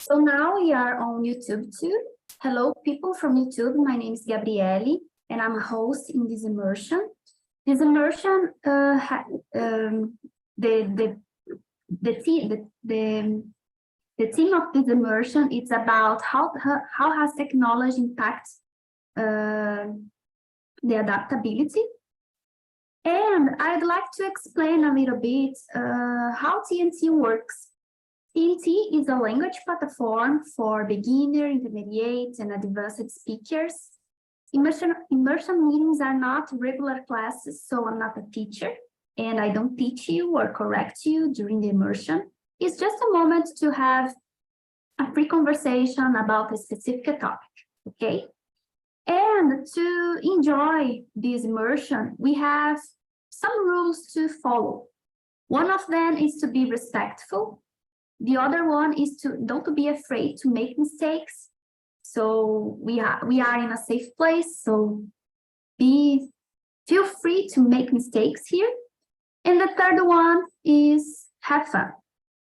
So now we are on YouTube too. Hello, people from YouTube. My name is Gabriele, and I'm a host in this immersion. This immersion, the theme of this immersion is about how has technology impact the adaptability. And I'd like to explain a little bit how TNT works. TNT is a language platform for beginner, intermediate, and advanced speakers. Immersion meetings are not regular classes, so I'm not a teacher, and I don't teach you or correct you during the immersion. It's just a moment to have a free conversation about a specific topic, okay? And to enjoy this immersion, we have some rules to follow. One of them is to be respectful. The other one is to don't be afraid to make mistakes. So we are in a safe place, so feel free to make mistakes here. And the third one is have fun.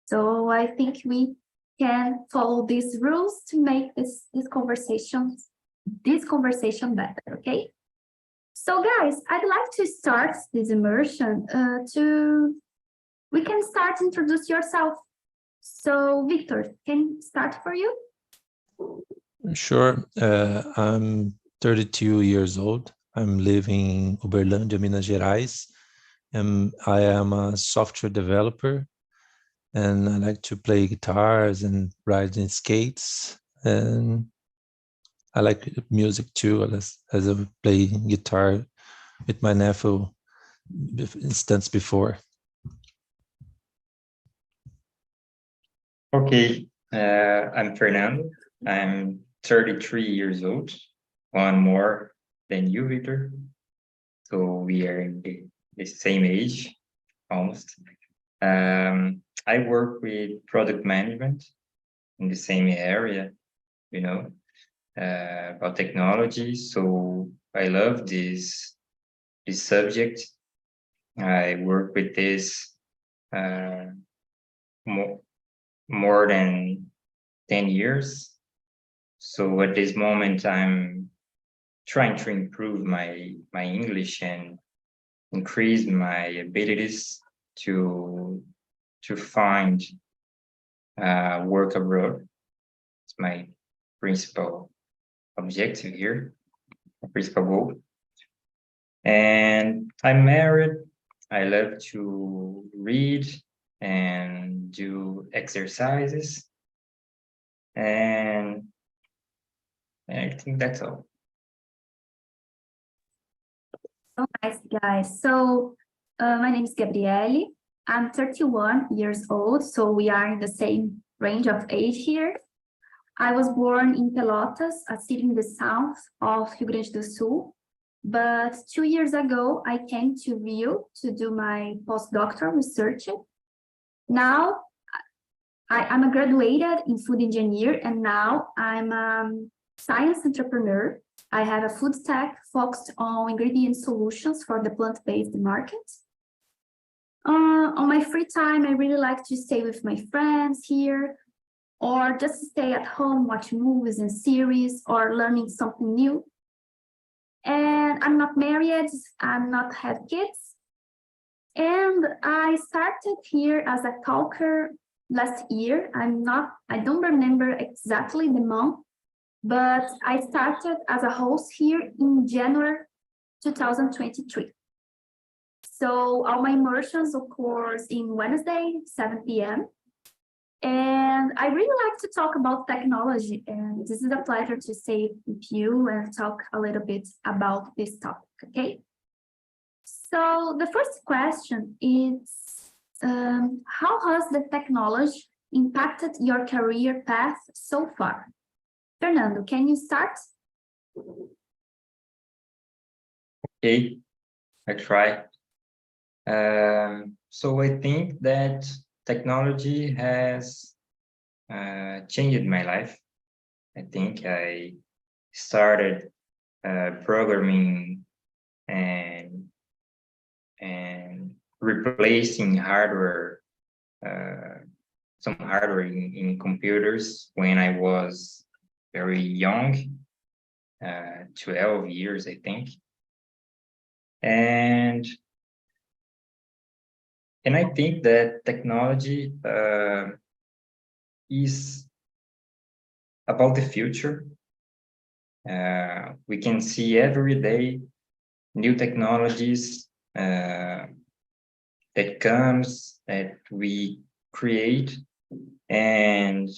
So I think we can follow these rules to make this conversation better, okay? So guys, I'd like to start this immersion we can start introduce yourself. So Victor, can start for you? Sure. I'm 32 years old. I'm living in Uberlândia, Minas Gerais. I am a software developer, and I like to play guitars and ride in skates. And I like music too, as I play guitar with my nephew instance before. Okay, I'm Fernando. I'm 33 years old, one more than you, Victor. So we are in the same age, almost. I work with product management in the same area, you know, about technology. So I love this subject. I work with this more than 10 years. So at this moment, I'm trying to improve my English and increase my abilities to find work abroad. It's my principal objective here, my principal goal. And I'm married. I love to read and do exercises. And I think that's all. So nice, guys. So my name is Gabriele. I'm 31 years old, so we are in the same range of age here. I was born in Pelotas, a city in the south of Rio Grande do Sul. But 2 years ago, I came to Rio to do my postdoctoral research. Now, I'm a graduated in food engineer, and now I'm a science entrepreneur. I have a food tech focused on ingredient solutions for the plant-based market. On my free time, I really like to stay with my friends here, or just stay at home, watch movies and series, or learning something new. And I'm not married, I'm not have kids. And I started here as a talker last year. I don't remember exactly the month, but I started as a host here in January 2023. So all my immersions occurs in Wednesday, 7 p.m. And I really like to talk about technology, and this is a pleasure to stay with you and talk a little bit about this topic, okay? So the first question is, how has the technology impacted your career path so far? Fernando, can you start? Okay, I try. So I think that technology has changed my life. I think I started programming and replacing hardware some hardware in computers when I was very young, 12 years, I think. And I think that technology is about the future. We can see every day new technologies that comes, that we create, and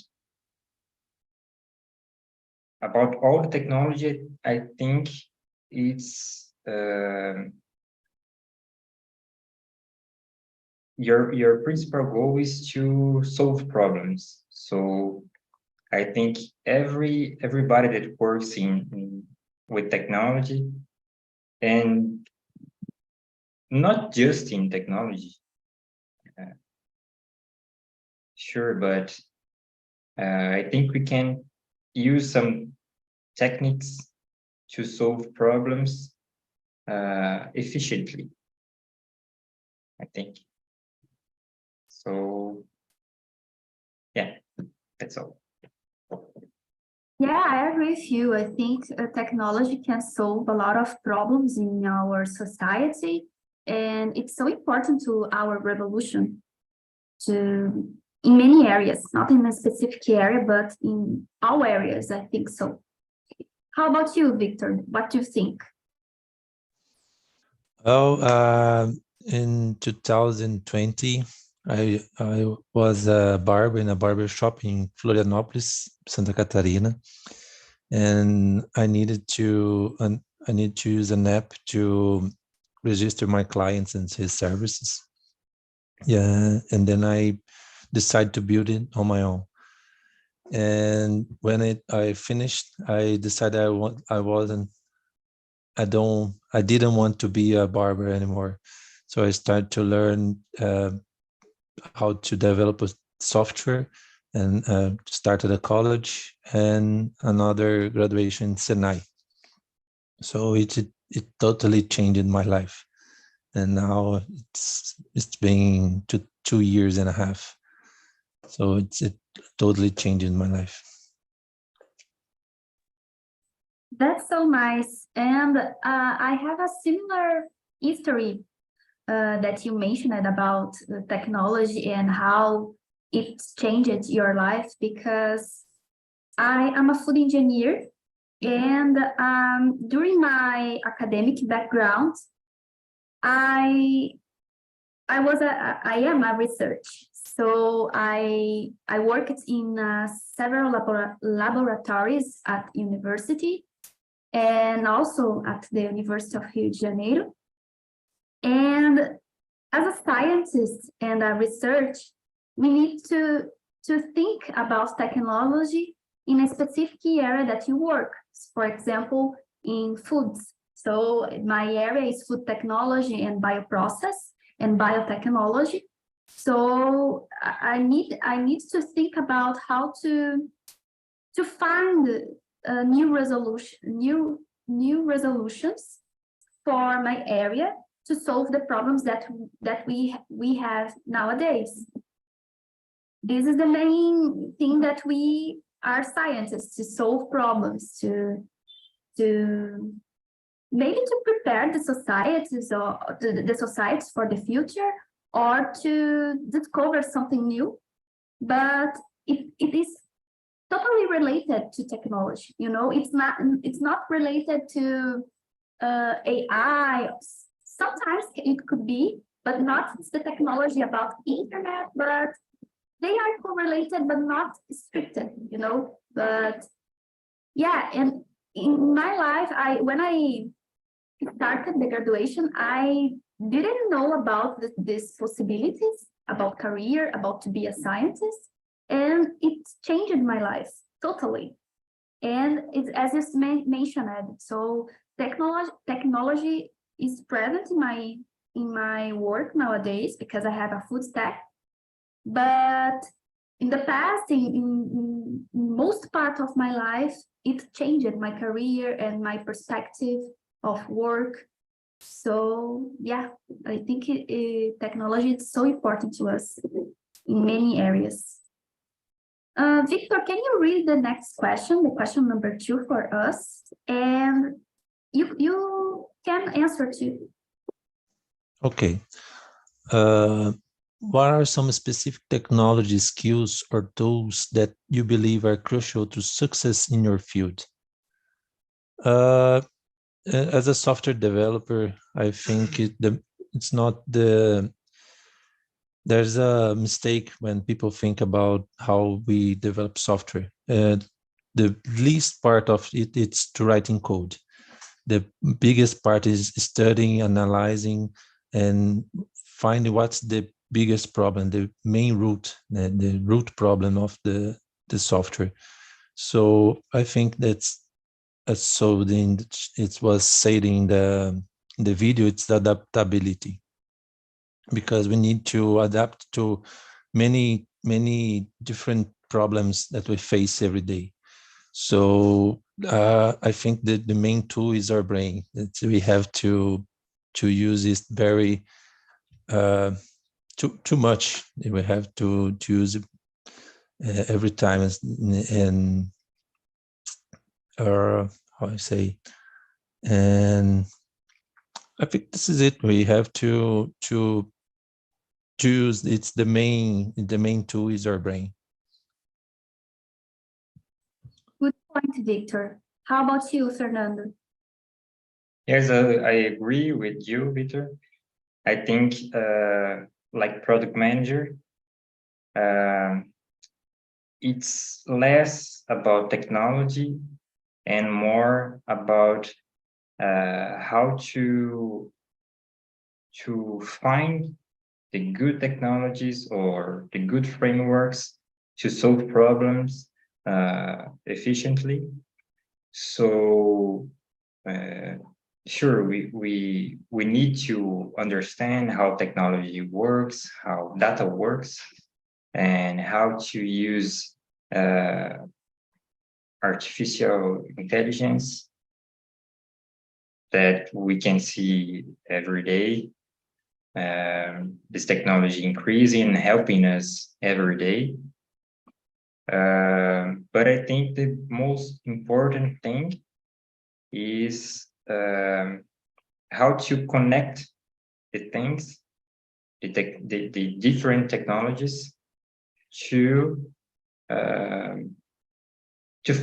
about all the technology, I think it's your principal goal is to solve problems. So I think everybody that works with technology, and not just in technology, sure, but I think we can use some techniques to solve problems efficiently, I think. So, yeah, that's all. Yeah, I agree with you. I think technology can solve a lot of problems in our society, and it's so important to our revolution in many areas, not in a specific area, but in all areas, I think so. How about you, Victor? What do you think? Well, in 2020, I was a barber in a barber shop in Florianópolis, Santa Catarina, and I needed to use an app to register my clients and his services. Yeah, and then I decided to build it on my own. And when I finished, I decided I didn't want to be a barber anymore. So I started to learn how to develop a software, and started a college and another graduation in Senai. So it totally changed my life. And now it's been 2 years and a half. So it totally changed my life. That's so nice. And I have a similar history that you mentioned about technology and how it's changed your life, because I am a food engineer, and during my academic background, I am a research. So I worked in several laboratories at university, and also at the University of Rio de Janeiro. And as a scientist and a research, we need to think about technology in a specific area that you work. For example, in foods. So my area is food technology and bioprocess and biotechnology. So I need to think about how to find new resolutions for my area to solve the problems that we have nowadays. This is the main thing that we are scientists, to solve problems, to maybe to prepare the societies or the societies for the future, or to discover something new. But it is totally related to technology. You know, it's not related to AI. Sometimes it could be, but not the technology about internet, but they are correlated, but not restricted, you know. But yeah, and in my life, when I started the graduation, I didn't know about these possibilities, about career, about to be a scientist, and it changed my life totally. And it's, as you mentioned, so technology is present in my work nowadays, because I have a food stack. But in the past, in most part of my life, it changed my career and my perspective of work. So yeah, I think technology is so important to us in many areas. Victor, can you read the next question, the question number 2 for us? And you can answer too. Okay. What are some specific technology skills or tools that you believe are crucial to success in your field? As a software developer, I think it's not there's a mistake when people think about how we develop software. The least part of it, it's to writing code. The biggest part is studying, analyzing, and finding what's the biggest problem, the main root, the root problem of the software. So I think that's so it was said in the video, it's the adaptability, because we need to adapt to many different problems that we face every day. So I think that the main tool is our brain. That we have to use it very too much. We have to use it every time, and how I say, and I think this is it. We have to choose. It's the main tool is our brain. Good point, Victor. How about you, Fernando? Yes, I agree with you, Victor. I think like product manager, it's less about technology and more about how to find the good technologies or the good frameworks to solve problems efficiently. So sure, we need to understand how technology works, how data works, and how to use artificial intelligence that we can see every day. This technology increasing and helping us every day. But I think the most important thing is how to connect the things, the different technologies to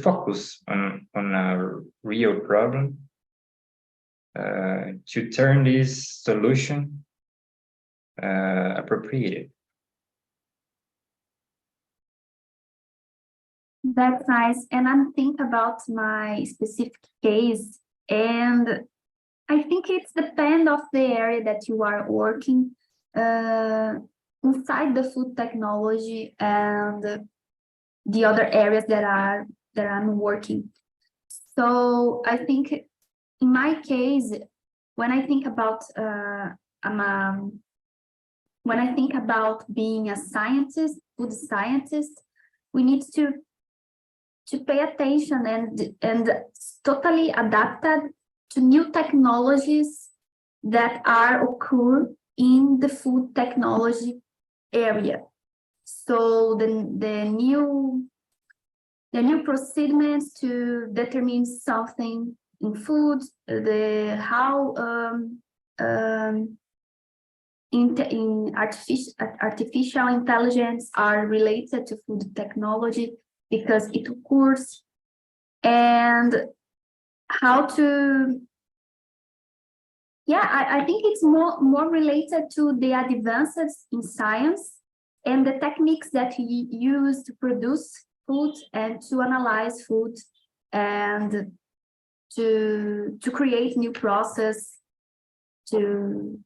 focus on a real problem, to turn this solution appropriate. That's nice. And I'm thinking about my specific case, and I think it's depend of the area that you are working inside the food technology and the other areas that I'm working. So I think in my case, when I think about when I think about being a scientist, food scientist, we need to pay attention and totally adapted to new technologies that are occur in the food technology area. So the new procedures to determine something in food, how in artificial intelligence are related to food technology because it occurs, and how to, I think it's more related to the advances in science and the techniques that you use to produce food and to analyze food and to create new process to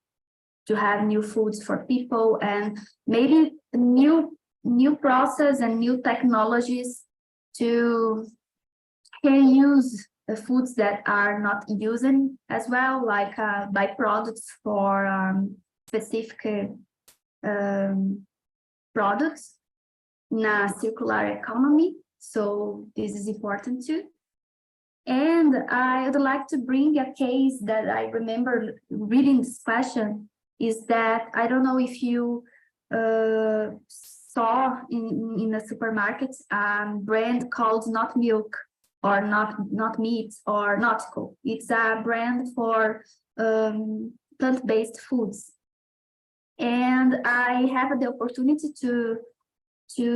have new foods for people, and maybe new process and new technologies to can use the foods that are not using as well, like byproducts for specific products in a circular economy. So this is important too. And I would like to bring a case that I remember reading this question, is that I don't know if you saw in the supermarket brand called Not Milk or Not Meat or Nautical. It's a brand for plant-based foods. And I have the opportunity to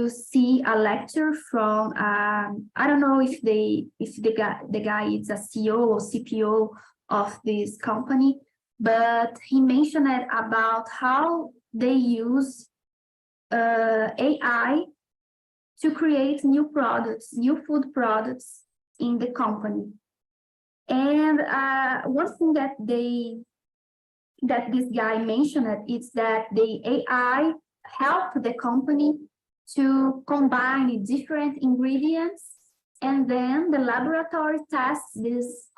see a lecture from I don't know if the guy is a CEO or CPO of this company, but he mentioned about how they use AI to create new products, new food products in the company. And one thing that this guy mentioned is that the AI helped the company to combine different ingredients, and then the laboratory tests this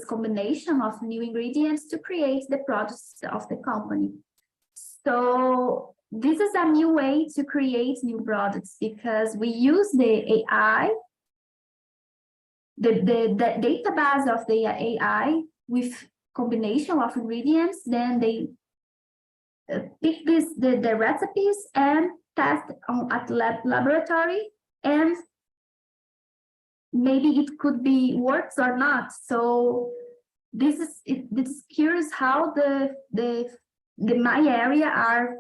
combination of new ingredients to create the products of the company. So this is a new way to create new products because we use the AI, the database of the AI with combination of ingredients, then they pick the recipes and test at laboratory, and maybe it could be works or not. So this is curious how the my area are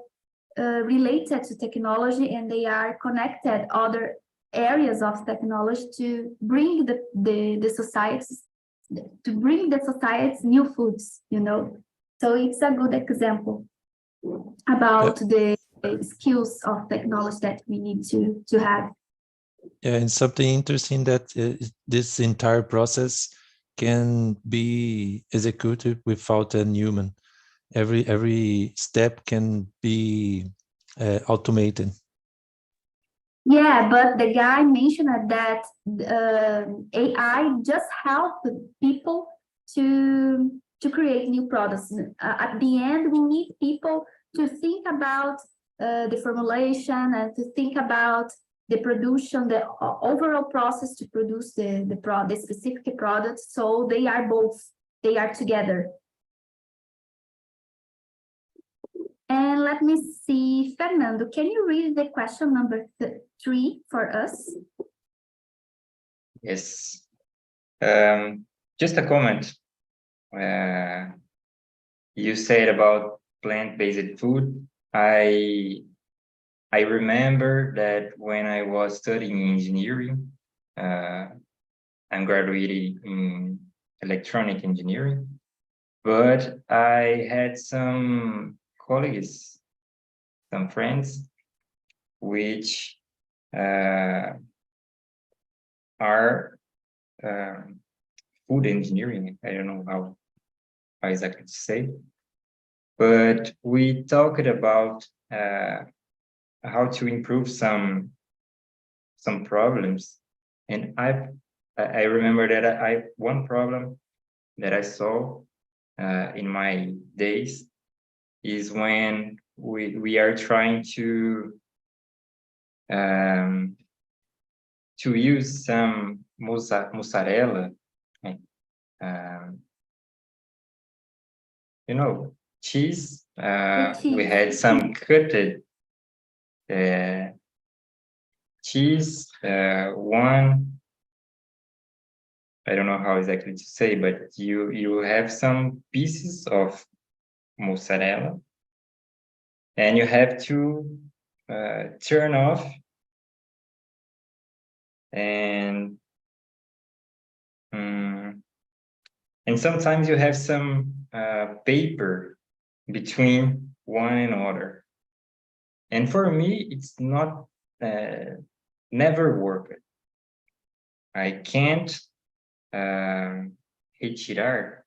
related to technology, and they are connected other areas of technology to bring the societies new foods, you know. So it's a good example about the skills of technology that we need to have. Yeah, and something interesting that this entire process can be executed without a human. Every step can be automated. Yeah, but the guy mentioned that AI just help people to create new products. At the end, we need people to think about the formulation and to think about the production, the overall process to produce the specific product. So they are together. And let me see, Fernando, can you read the question number 3 for us? Yes. Just a comment. You said about plant-based food. I remember that when I was studying engineering, I'm graduated in electronic engineering, but I had some colleagues, some friends, which are food engineering. I don't know how exactly to say, but we talked about how to improve some problems, and I remember that one problem that I saw in my days is when we are trying to use some mozzarella, you know, cheese. We had some cutted cheese, one, I don't know how exactly to say, but you have some pieces of mozzarella, and you have to turn off and sometimes you have some paper between one and another. And for me, it's not never worked. I can't retirar.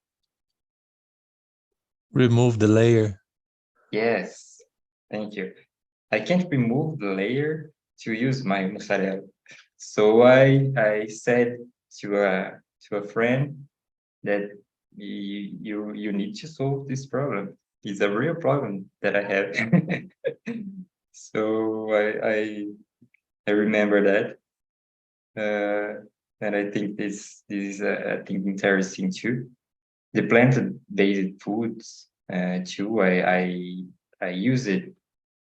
Remove the layer. Yes, thank you. I can't remove the layer to use my mozzarella. So I said to a friend that you need to solve this problem. It's a real problem that I have. So I remember that, and I think this is I think interesting too. The plant-based foods too. I use it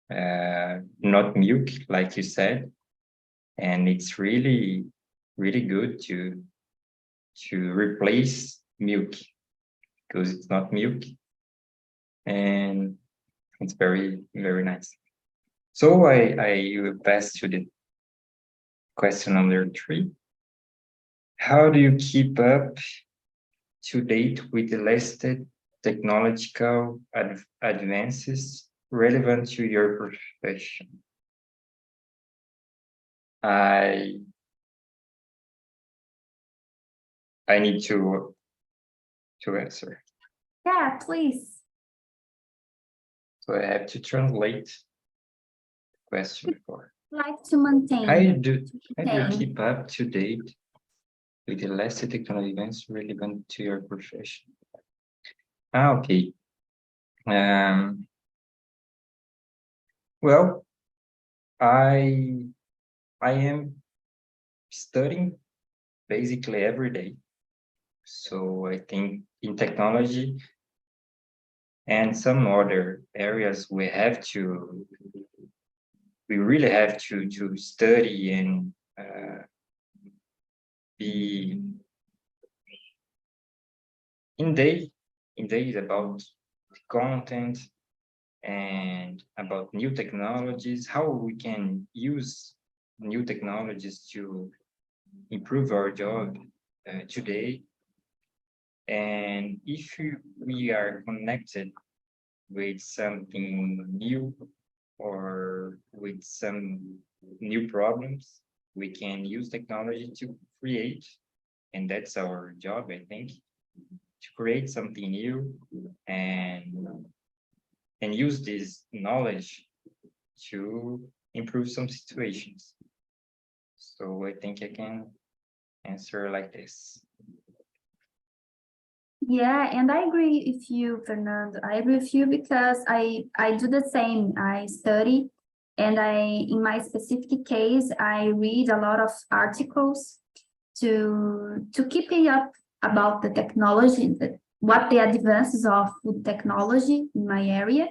not milk, like you said. And it's really, really good to replace milk because it's not milk. And it's very, very nice. So I will pass to the question number 3. How do you keep up to date with the latest technological advances relevant to your profession? I need to answer. Yeah, please. So I have to translate the question before. Like to maintain. How do you maintain. keep up to date with the latest technology events relevant to your profession? Okay. Well, I am studying basically every day. So I think in technology and some other areas we really have to study and be in days about the content and about new technologies, how we can use new technologies to improve our job today. And if we are connected with something new or with some new problems, we can use technology to create, and that's our job, I think, to create something new and use this knowledge to improve some situations. So I think I can answer like this. Yeah, and I agree with you, Fernando. I agree with you because I do the same. I study, and in my specific case, I read a lot of articles to keep up about the technology, what the advances of food technology in my area.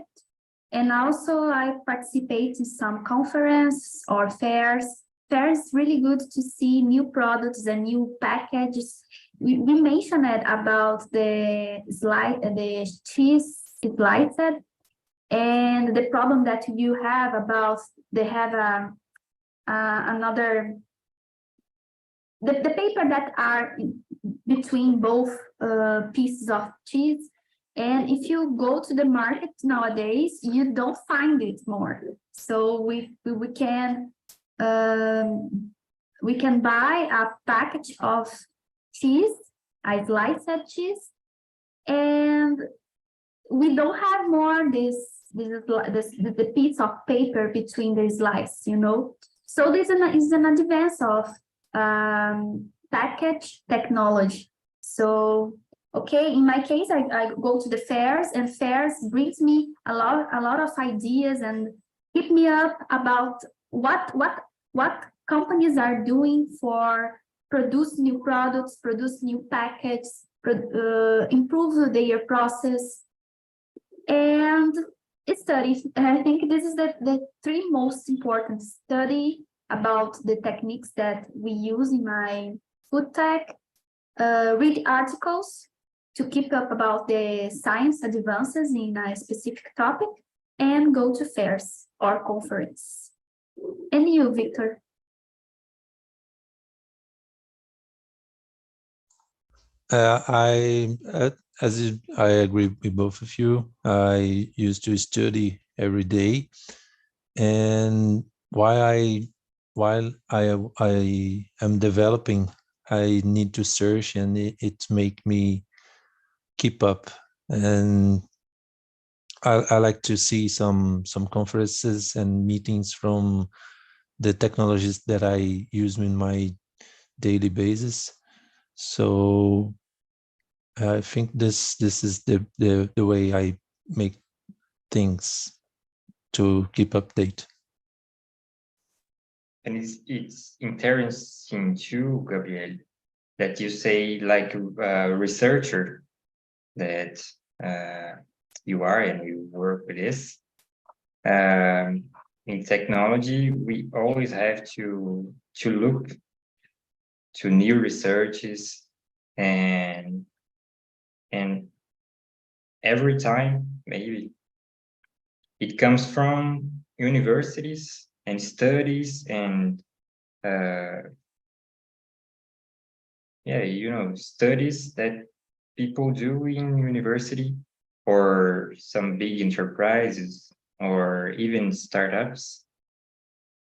And also I participate in some conferences or fairs. Fairs really good to see new products and new packages. We mentioned about the cheese sliced, and the problem that you have about they have another the paper that are between both pieces of cheese. And if you go to the market nowadays, you don't find it more. So we can buy a package of cheese, a sliced cheese, and we don't have more the piece of paper between the slice, you know. So this is an advance of package technology. So okay, in my case, I go to the fairs, and fairs brings me a lot of ideas and keep me up about what companies are doing for produce new products, produce new packages, improve their process, and study. And I think this is the 3 most important: study about the techniques that we use in my food tech, read articles to keep up about the science advances in a specific topic, and go to fairs or conference. And you, Victor? I agree with both of you. I used to study every day, and while I am developing, I need to search, and it make me keep up. And I like to see some conferences and meetings from the technologies that I use in my daily basis. So I think this is the way I make things to keep update. And it's interesting too, Gabriel, that you say like a researcher that you are and you work with this. in technology, we always have to look to new researches, and every time maybe it comes from universities and studies and studies that people do in university, or some big enterprises, or even startups,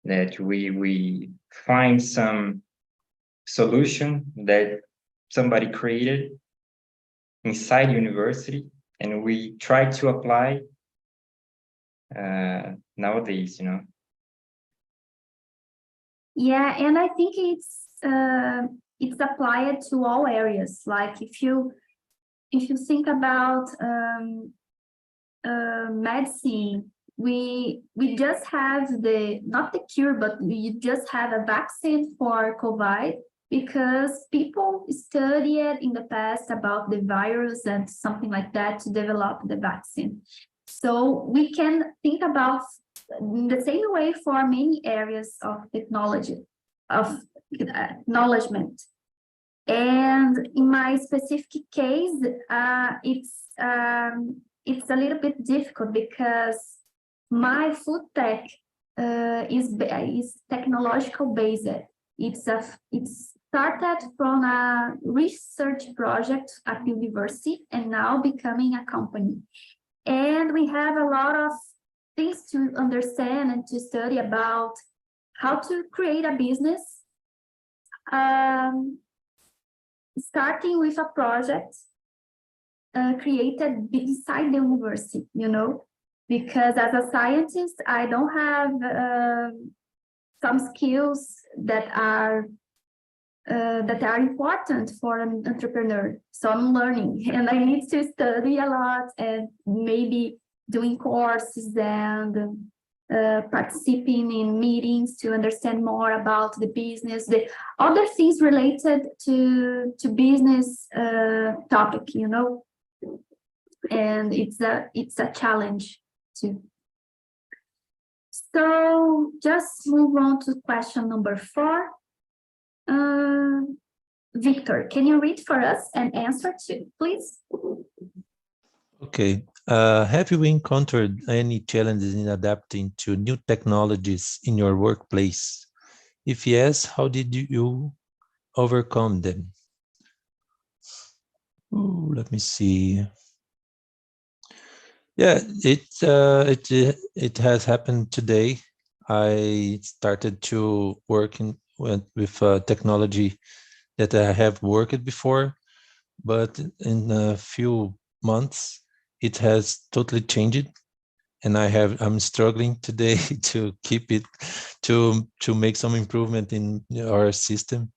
that we find some solution that somebody created inside university, and we try to apply nowadays, Yeah, and I think it's applied to all areas. Like if you think about medicine, we just have not the cure, but we just have a vaccine for COVID, because people studied in the past about the virus and something like that to develop the vaccine. So we can think about the same way for many areas of technology, of acknowledgement. And in my specific case, it's a little bit difficult because my food tech is technological based. It's started from a research project at the university and now becoming a company. And we have a lot of things to understand and to study about how to create a business. Starting with a project created beside the university, because as a scientist, I don't have some skills that are important for an entrepreneur. So I'm learning, and I need to study a lot, and maybe doing courses and participating in meetings to understand more about the business, the other things related to business topic, and it's a challenge too. So just move on to question number 4. Victor, can you read for us and answer too, please? Okay. Have you encountered any challenges in adapting to new technologies in your workplace? If yes, how did you overcome them? Ooh, let me see. Yeah, it has happened today. I started to work with technology that I have worked before, but in a few months it has totally changed, and I'm struggling today to keep it, to make some improvement in our system.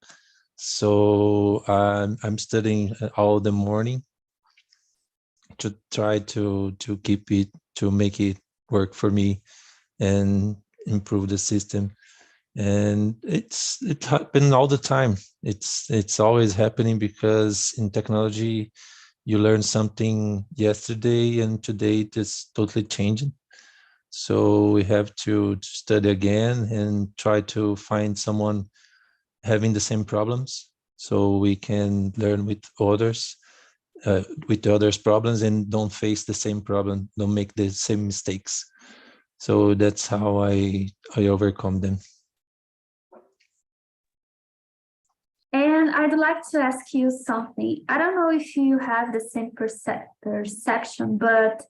So I'm studying all the morning to try to keep it, to make it work for me and improve the system. And it happens all the time. It's always happening, because in technology you learn something yesterday and today it is totally changing. So we have to study again and try to find someone having the same problems, so we can learn with others problems, and don't face the same problem, don't make the same mistakes. So that's how I overcome them. And I'd like to ask you something. I don't know if you have the same perception, but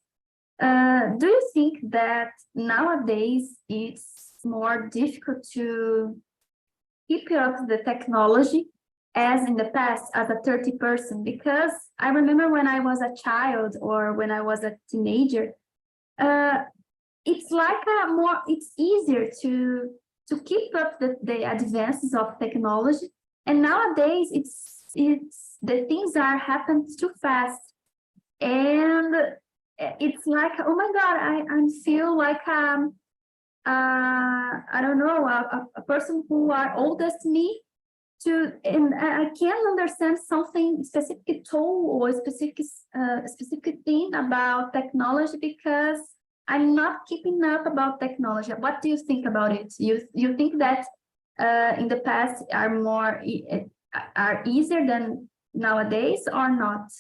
do you think that nowadays it's more difficult to keep up the technology as in the past as a 30 person? Because I remember when I was a child or when I was a teenager, it's like it's easier to keep up the advances of technology. And nowadays it's the things are happening too fast, and it's like, oh my God, I feel like I don't know, a person who are oldest me and I can't understand something specific tool or specific thing about technology, because I'm not keeping up about technology. What do you think about it? You think that in the past are easier than nowadays or not?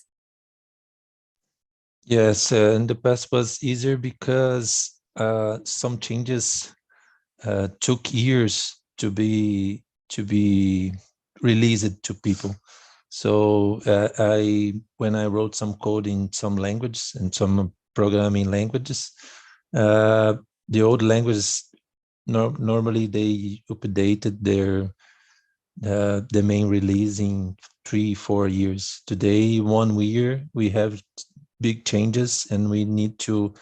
Yes, in the past was easier because some changes took years to be released to people. So when I wrote some code in some languages and some programming languages, the old languages normally they updated the main release in 3-4 years. Today, 1 year, we have big changes and we need to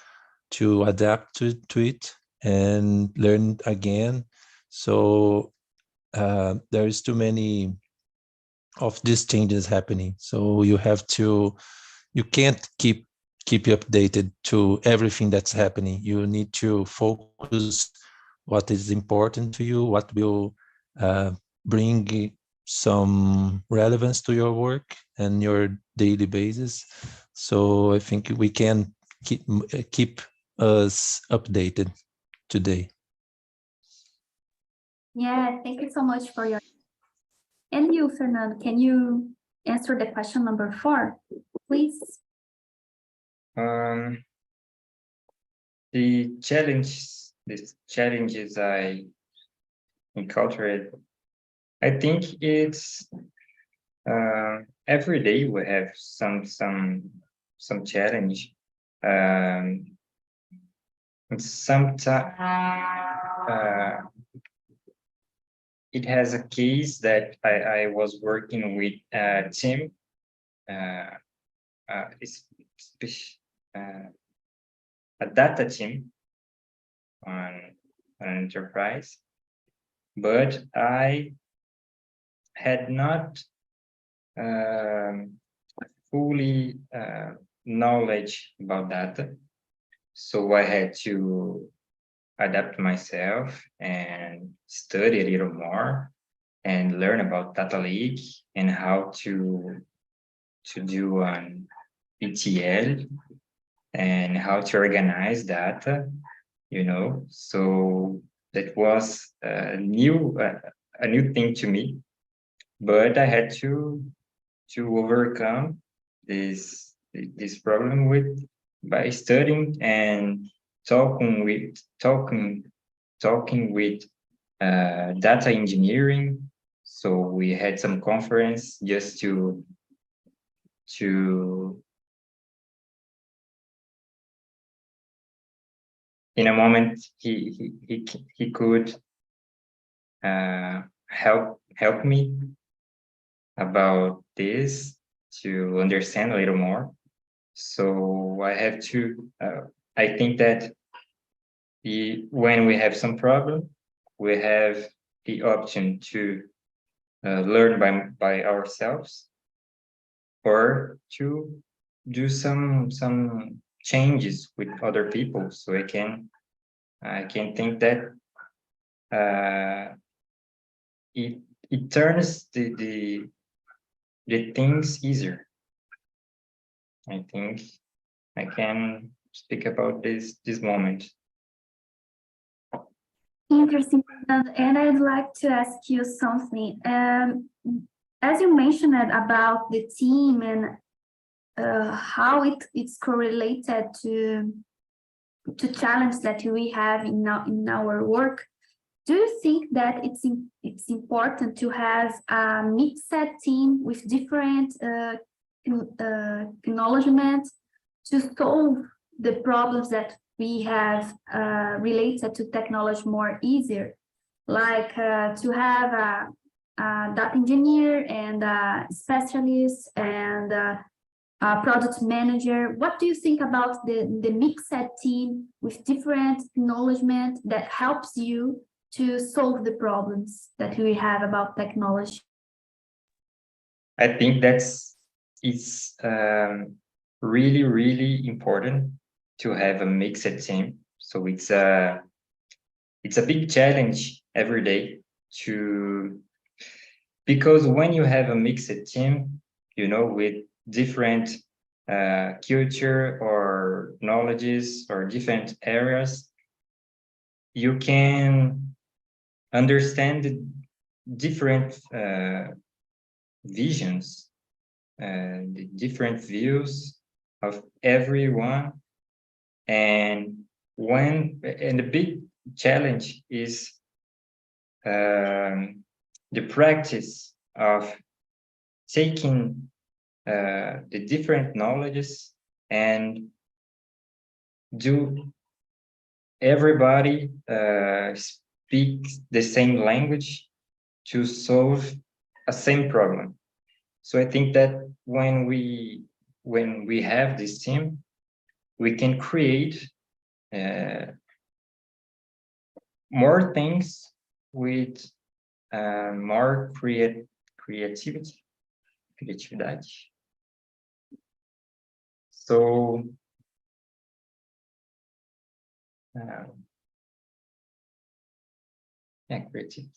adapt to it and learn again. So there is too many of these changes happening. So you can't keep you updated to everything that's happening. You need to focus what is important to you, what will bring some relevance to your work and your daily basis. So I think we can keep us updated today. Yeah, thank you so much for your. And you, Fernando, can you answer the question number 4, please? The challenges I encountered, I think it's every day we have some challenge. Sometimes it has a case that I was working with a team, a data team on an enterprise, but I had not fully knowledge about data. So I had to adapt myself and study a little more and learn about data lake and how to do an ETL and how to organize data, so that was a new thing to me, but I had to overcome this problem by studying and talking with data engineering. So we had some conference just to in a moment he could help me about this to understand a little more. So I have to I think that when we have some problem, we have the option to learn by ourselves or to do some changes with other people. So I can think that it turns the things easier. I think I can speak about this moment. Interesting. And I'd like to ask you something. As you mentioned about the team and how it's correlated to challenge that we have in our work, do you think that it's important to have a mixed team with different acknowledgement to solve the problems that we have related to technology more easier, like to have a data engineer and a specialist and a product manager? What do you think about the mixed team with different acknowledgement that helps you to solve the problems that we have about technology? I think it's really, really important to have a mixed team. So it's a big challenge every day because when you have a mixed team, with different culture or knowledges or different areas, you can understand the different visions, the different views of everyone. And the big challenge is the practice of taking the different knowledges and do everybody speak the same language to solve a same problem. So I think that when we have this team, we can create more things with more creativity. So yeah, creativity.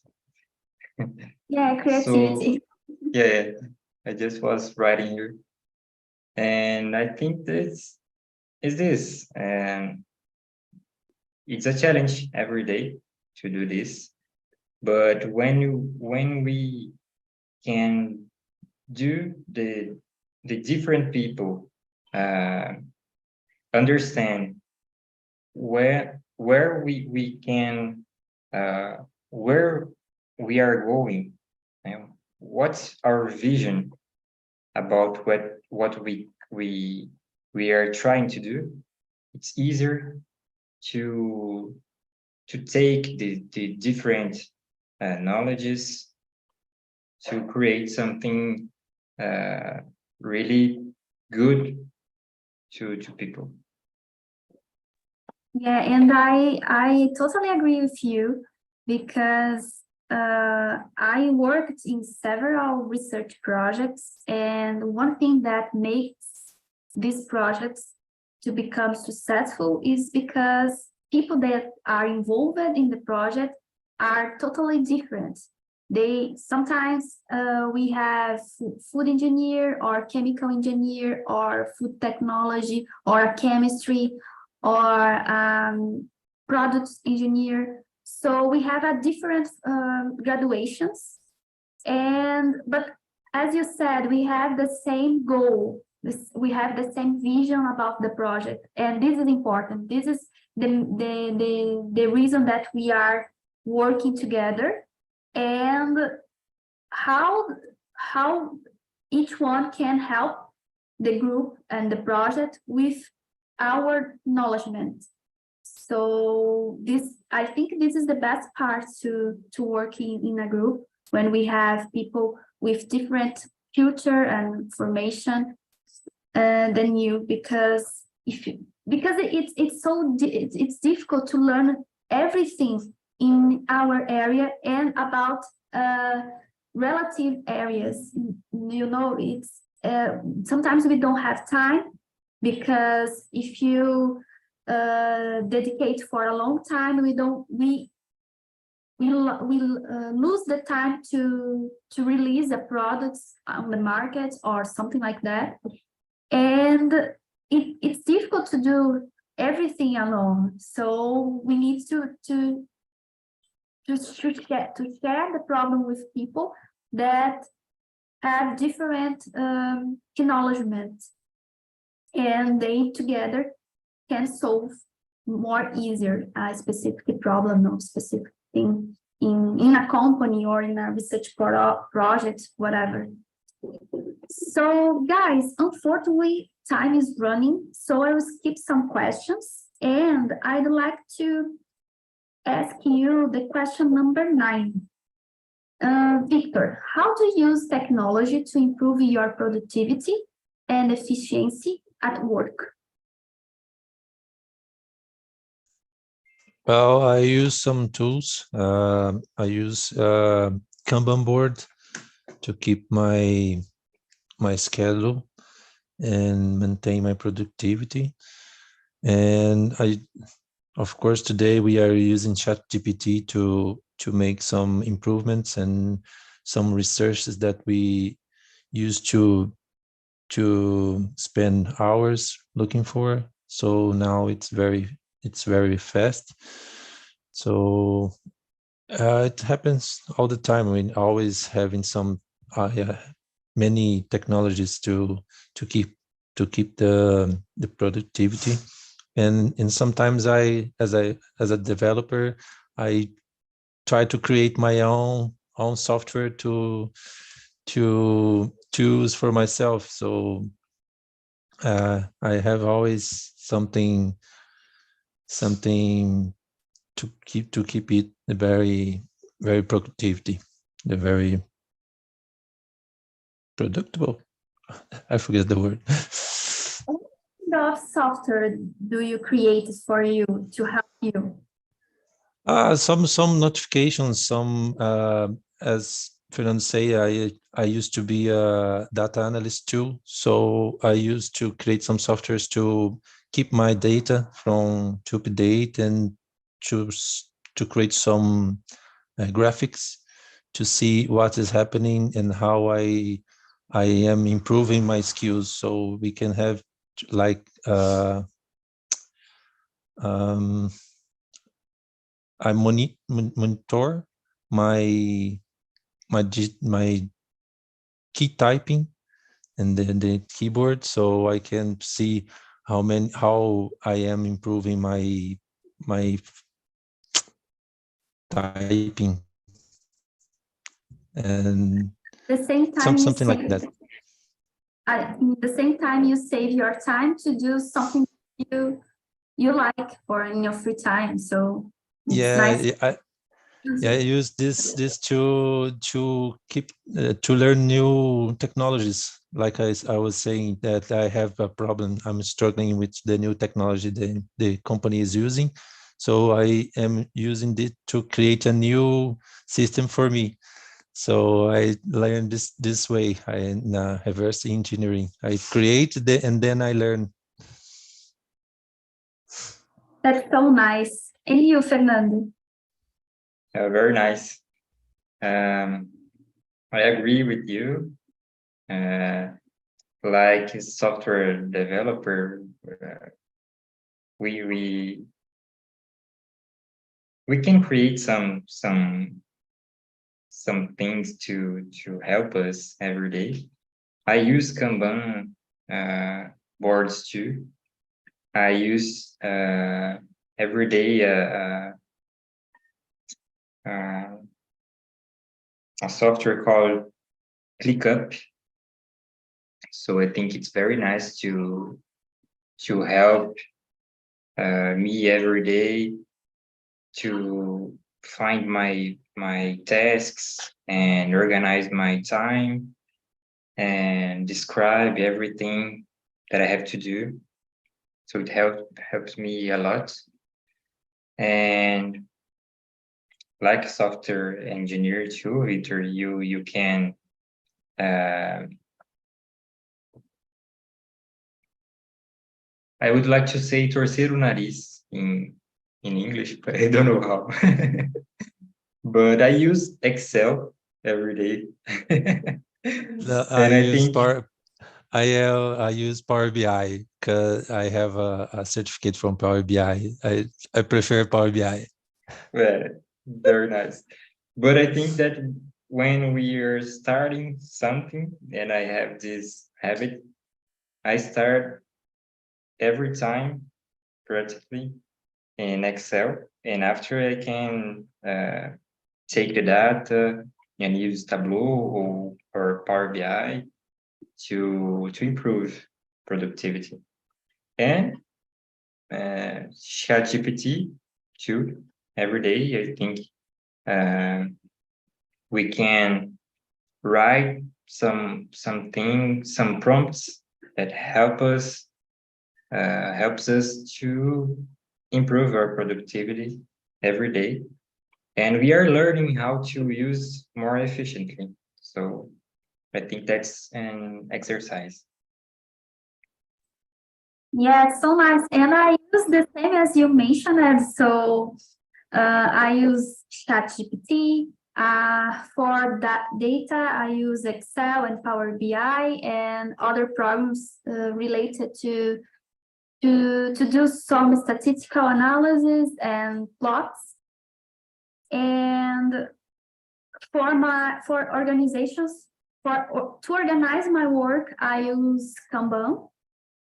Yeah, creativity. Yeah, I just was writing here, and I think this is this, and it's a challenge every day to do this. But when we can do the different people understand where we can where we are going, and what's our vision about what we are trying to do, it's easier to take the different knowledges to create something really good to people. Yeah, and I totally agree with you, because I worked in several research projects, and one thing that makes these projects to become successful is because people that are involved in the project are totally different. They sometimes we have food engineer or chemical engineer or food technology or chemistry or products engineer. So we have a different graduations, but as you said, we have the same goal. We have the same vision about the project, and this is important. This is the reason that we are working together, and how each one can help the group and the project with our knowledge. So I think this is the best part to working in a group, when we have people with different culture and formation than you, because it's difficult to learn everything in our area and about relative areas. You know, it's sometimes we don't have time, because if you dedicate for a long time, we lose the time to release the products on the market or something like that, and it's difficult to do everything alone. So we need to share the problem with people that have different acknowledgement, and they together can solve more easier a specific problem or specific thing in a company or in a research project, whatever. So guys, unfortunately, time is running, so I will skip some questions, and I'd like to ask you the question number 9. Victor, how to use technology to improve your productivity and efficiency at work? Well, I use some tools. I use Kanban board to keep my schedule and maintain my productivity. And of course, today we are using ChatGPT to make some improvements and some researches that we use to spend hours looking for. So now it's very fast. So it happens all the time. I mean, always having some many technologies to keep the productivity, and sometimes as a developer, I try to create my own software to use for myself. So I have always something to keep it the very productivity, the very productive. I forget the word. What kind of software do you create for you to help you? Some notifications, some as Fernando say, I used to be a data analyst too, so I used to create some softwares to keep my data from to update and to create some graphics to see what is happening and how I am improving my skills, so we can have like I monitor my key typing and the keyboard, so I can see how I am improving my typing, and The same time something like that. At the same time, you save your time to do something you like or in your free time. So it's nice. I use this to keep to learn new technologies. Like I was saying, that I have a problem. I'm struggling with the new technology the company is using. So I am using it to create a new system for me. So I learned this way. In reverse engineering, I create and then I learn. That's so nice. And you, Fernando? Very nice. I agree with you. Like a software developer, we can create some things to help us every day. I use Kanban boards too. I use every day a software called ClickUp. So I think it's very nice to help me every day to find my tasks and organize my time and describe everything that I have to do. So it helps me a lot. And like a software engineer too, Victor, you can I would like to say torcer o nariz in English, but I don't know how. But I use Excel every day. I use Power BI because I have a certificate from Power BI. I prefer Power BI. Well, very nice. But I think that when we are starting something, and I have this habit, I start every time practically in Excel, and after I can take the data and use Tableau or Power BI to improve productivity. And ChatGPT too. Every day, I think we can write some prompts that helps us to improve our productivity every day, and we are learning how to use more efficiently. So I think that's an exercise. Yeah, it's so nice. And I use the same as you mentioned. So I use ChatGPT. For that data, I use Excel and Power BI and other programs related to do some statistical analysis and plots. And for organizations, to organize my work, I use Kanban.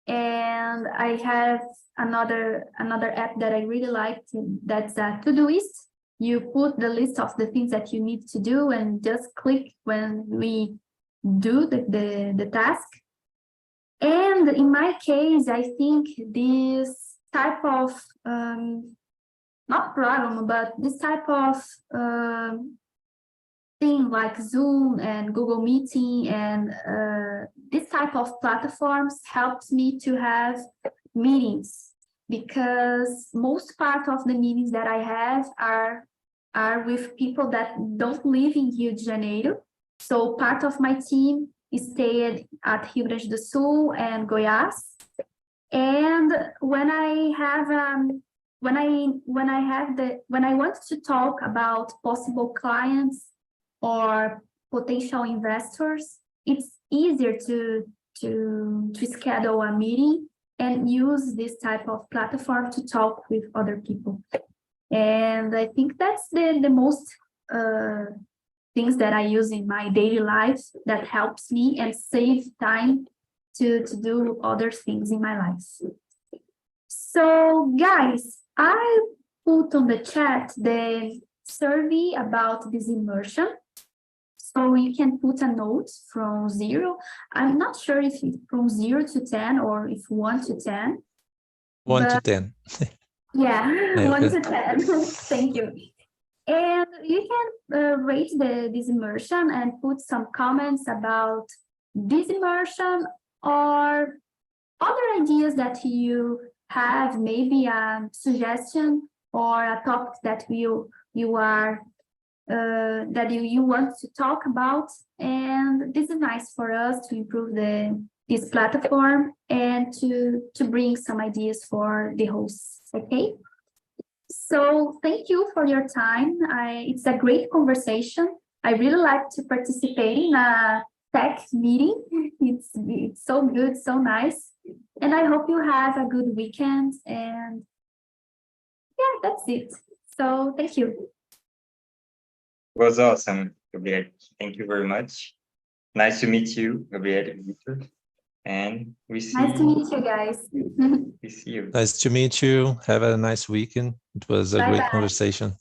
And I have another app that I really like, that's a Todoist. You put the list of the things that you need to do and just click when we do the task. And in my case, I think this type of, not program, but this type of thing like Zoom and Google Meeting and this type of platforms helps me to have meetings, because most part of the meetings that I have are with people that don't live in Rio de Janeiro. So part of my team stayed at Rio Grande do Sul and Goiás. And when I want to talk about possible clients or potential investors, it's easier to schedule a meeting and use this type of platform to talk with other people. And I think that's the most things that I use in my daily life that helps me and save time to do other things in my life. So guys, I put on the chat the survey about this immersion. So you can put a note from 0. I'm not sure if it's from 0 to 10 or if 1 to 10. 1 to 10. Yeah, 1 okay. to 10. Thank you. And you can rate this immersion and put some comments about this immersion or other ideas that you have, maybe a suggestion or a topic that you want to talk about. And this is nice for us to improve this platform and to bring some ideas for the hosts. Okay. So thank you for your time. It's a great conversation. I really like to participate in a tech meeting. It's so good, so nice. And I hope you have a good weekend. And yeah, that's it. So thank you. It was awesome, Gabriel. Thank you very much. Nice to meet you, Gabriel and Victor. And we see Nice to meet you guys. we see you. Nice to meet you. Have a nice weekend. It was a great Bye-bye. conversation.